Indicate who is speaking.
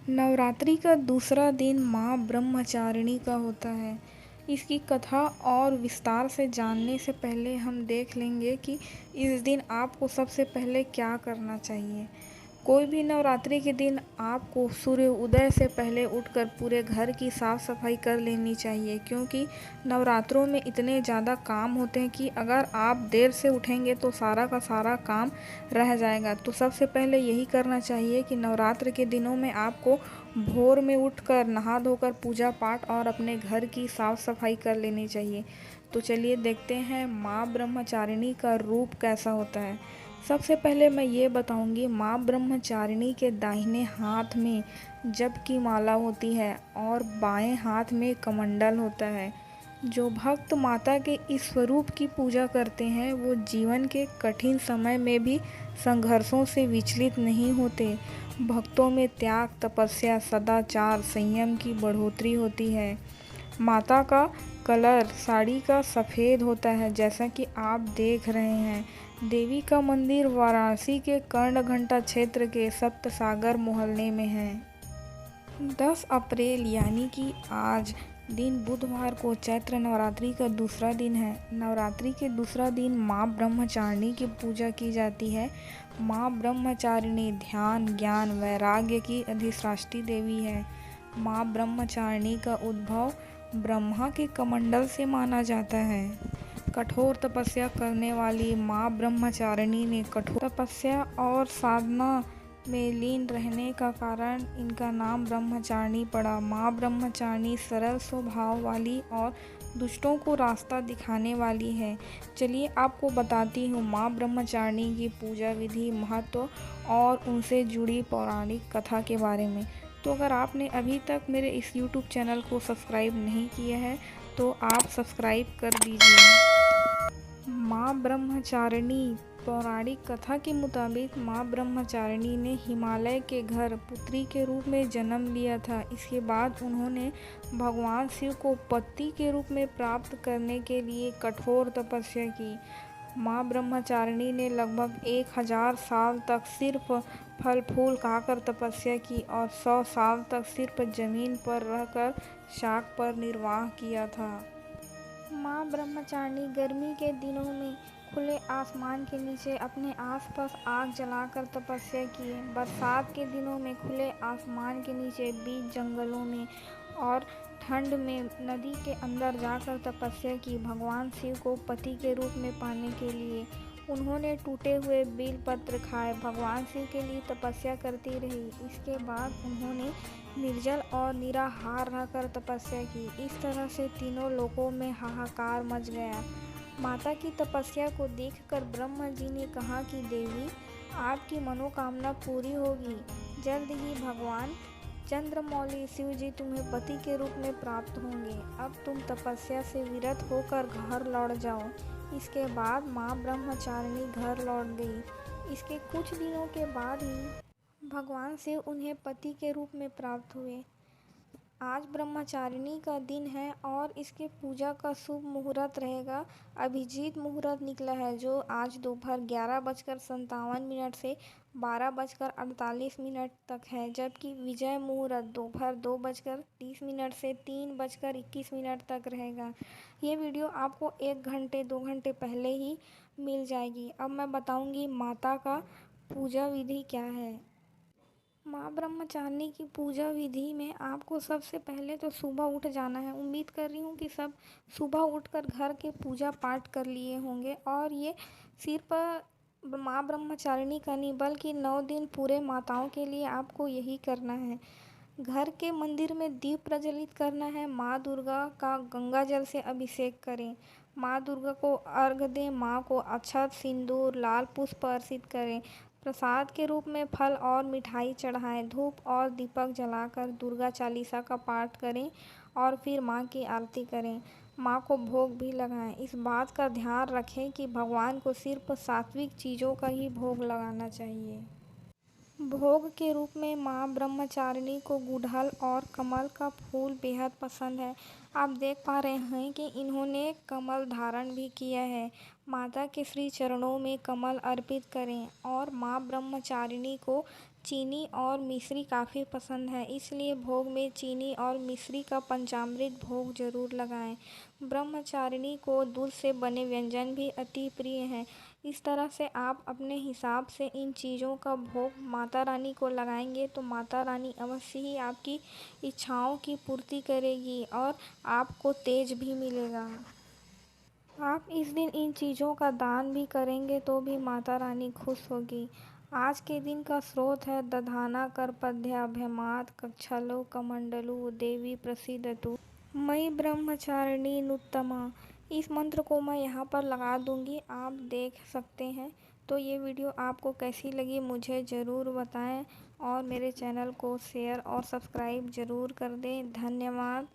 Speaker 1: नवरात्रि का दूसरा दिन माँ ब्रह्मचारिणी का होता है। इसकी कथा और विस्तार से जानने से पहले हम देख लेंगे कि इस दिन आपको सबसे पहले क्या करना चाहिए। कोई भी नवरात्रि के दिन आपको सूर्य उदय से पहले उठकर पूरे घर की साफ़ सफाई कर लेनी चाहिए, क्योंकि नवरात्रों में इतने ज़्यादा काम होते हैं कि अगर आप देर से उठेंगे तो सारा का सारा काम रह जाएगा। तो सबसे पहले यही करना चाहिए कि नवरात्र के दिनों में आपको भोर में उठकर नहा धोकर पूजा पाठ और अपने घर की साफ़ सफाई कर लेनी चाहिए। तो चलिए देखते हैं माँ ब्रह्मचारिणी का रूप कैसा होता है। सबसे पहले मैं ये बताऊंगी, माँ ब्रह्मचारिणी के दाहिने हाथ में जप की माला होती है और बाएं हाथ में कमंडल होता है। जो भक्त माता के इस स्वरूप की पूजा करते हैं वो जीवन के कठिन समय में भी संघर्षों से विचलित नहीं होते। भक्तों में त्याग, तपस्या, सदाचार, संयम की बढ़ोतरी होती है। माता का कलर साड़ी का सफ़ेद होता है, जैसा कि आप देख रहे हैं। देवी का मंदिर वाराणसी के कर्ण घंटा क्षेत्र के सप्तसागर मोहल्ले में है। 10 अप्रैल यानी कि आज दिन बुधवार को चैत्र नवरात्रि का दूसरा दिन है। नवरात्रि के दूसरा दिन माँ ब्रह्मचारिणी की पूजा की जाती है। माँ ब्रह्मचारिणी ध्यान, ज्ञान, वैराग्य की अधिष्ठात्री देवी है। माँ ब्रह्मचारिणी का उद्भव ब्रह्मा के कमंडल से माना जाता है। कठोर तपस्या करने वाली माँ ब्रह्मचारिणी ने कठोर तपस्या और साधना में लीन रहने का कारण इनका नाम ब्रह्मचारिणी पड़ा। माँ ब्रह्मचारिणी सरल स्वभाव वाली और दुष्टों को रास्ता दिखाने वाली है। चलिए आपको बताती हूँ माँ ब्रह्मचारिणी की पूजा विधि, महत्व और उनसे जुड़ी पौराणिक कथा के बारे में। तो अगर आपने अभी तक मेरे इस YouTube चैनल को सब्सक्राइब नहीं किया है तो आप सब्सक्राइब कर दीजिए। माँ ब्रह्मचारिणी पौराणिक कथा के मुताबिक माँ ब्रह्मचारिणी ने हिमालय के घर पुत्री के रूप में जन्म लिया था। इसके बाद उन्होंने भगवान शिव को पति के रूप में प्राप्त करने के लिए कठोर तपस्या की। माँ ब्रह्मचारिणी ने लगभग 1000 साल तक सिर्फ फल फूल खाकर तपस्या की और 100 साल तक सिर्फ जमीन पर रहकर शाक पर निर्वाह किया था। माँ ब्रह्मचारिणी गर्मी के दिनों में खुले आसमान के नीचे अपने आसपास आग जलाकर तपस्या किए। बरसात के दिनों में खुले आसमान के नीचे, बीच जंगलों में और ठंड में नदी के अंदर जाकर तपस्या की। भगवान शिव को पति के रूप में पाने के लिए उन्होंने टूटे हुए बेल पत्र खाए। भगवान शिव के लिए तपस्या करती रही। इसके बाद उन्होंने निर्जल और निराहार रहकर तपस्या की। इस तरह से तीनों लोकों में हाहाकार मच गया। माता की तपस्या को देखकर ब्रह्मा जी ने कहा कि देवी, आपकी मनोकामना पूरी होगी। जल्द ही भगवान चंद्रमौली शिव जी तुम्हें पति के रूप में प्राप्त होंगे। अब तुम तपस्या से विरत होकर घर लौट जाओ। इसके बाद माँ ब्रह्मचारिणी घर लौट गई। इसके कुछ दिनों के बाद ही भगवान शिव उन्हें पति के रूप में प्राप्त हुए। आज ब्रह्मचारिणी का दिन है और इसके पूजा का शुभ मुहूर्त रहेगा। अभिजीत मुहूर्त निकला है, जो आज दोपहर 11:57 से 12:48 तक है, जबकि विजय मुहूर्त दोपहर 2:30 से 3:21 तक रहेगा। ये वीडियो आपको 1 घंटे 2 घंटे पहले ही मिल जाएगी। अब मैं बताऊंगी माता का पूजा विधि क्या है। माँ ब्रह्मचारिणी की पूजा विधि में आपको सबसे पहले तो सुबह उठ जाना है। उम्मीद कर रही हूँ कि सब सुबह उठकर घर के पूजा पाठ कर लिए होंगे। और ये सिर्फ माँ ब्रह्मचारिणी का नहीं, बल्कि 9 दिन पूरे माताओं के लिए आपको यही करना है। घर के मंदिर में दीप प्रज्वलित करना है। माँ दुर्गा का गंगा जल से अभिषेक करें। माँ दुर्गा को अर्घ दें। माँ को अक्षत, सिंदूर, लाल पुष्प अर्पित करें। प्रसाद के रूप में फल और मिठाई चढ़ाएं। धूप और दीपक जलाकर दुर्गा चालीसा का पाठ करें और फिर माँ की आरती करें। माँ को भोग भी लगाएं। इस बात का ध्यान रखें कि भगवान को सिर्फ सात्विक चीज़ों का ही भोग लगाना चाहिए। भोग के रूप में माँ ब्रह्मचारिणी को गुड़हल और कमल का फूल बेहद पसंद है। आप देख पा रहे हैं कि इन्होंने कमल धारण भी किया है। माता के श्री चरणों में कमल अर्पित करें और माँ ब्रह्मचारिणी को चीनी और मिश्री काफ़ी पसंद है, इसलिए भोग में चीनी और मिश्री का पंचामृत भोग जरूर लगाएं। ब्रह्मचारिणी को दूध से बने व्यंजन भी अति प्रिय हैं। इस तरह से आप अपने हिसाब से इन चीज़ों का भोग माता रानी को लगाएंगे तो माता रानी अवश्य ही आपकी इच्छाओं की पूर्ति करेगी और आपको तेज भी मिलेगा। आप इस दिन इन चीज़ों का दान भी करेंगे तो भी माता रानी खुश होगी। आज के दिन का स्रोत है दधाना कर्पद्याभ्यमात कच्छलो कमंडलु देवी प्रसीदतु मयि ब्रह्मचारिणी नुत्तमा। इस मंत्र को मैं यहाँ पर लगा दूँगी, आप देख सकते हैं। तो ये वीडियो आपको कैसी लगी मुझे ज़रूर बताएं और मेरे चैनल को शेयर और सब्सक्राइब ज़रूर कर दें। धन्यवाद।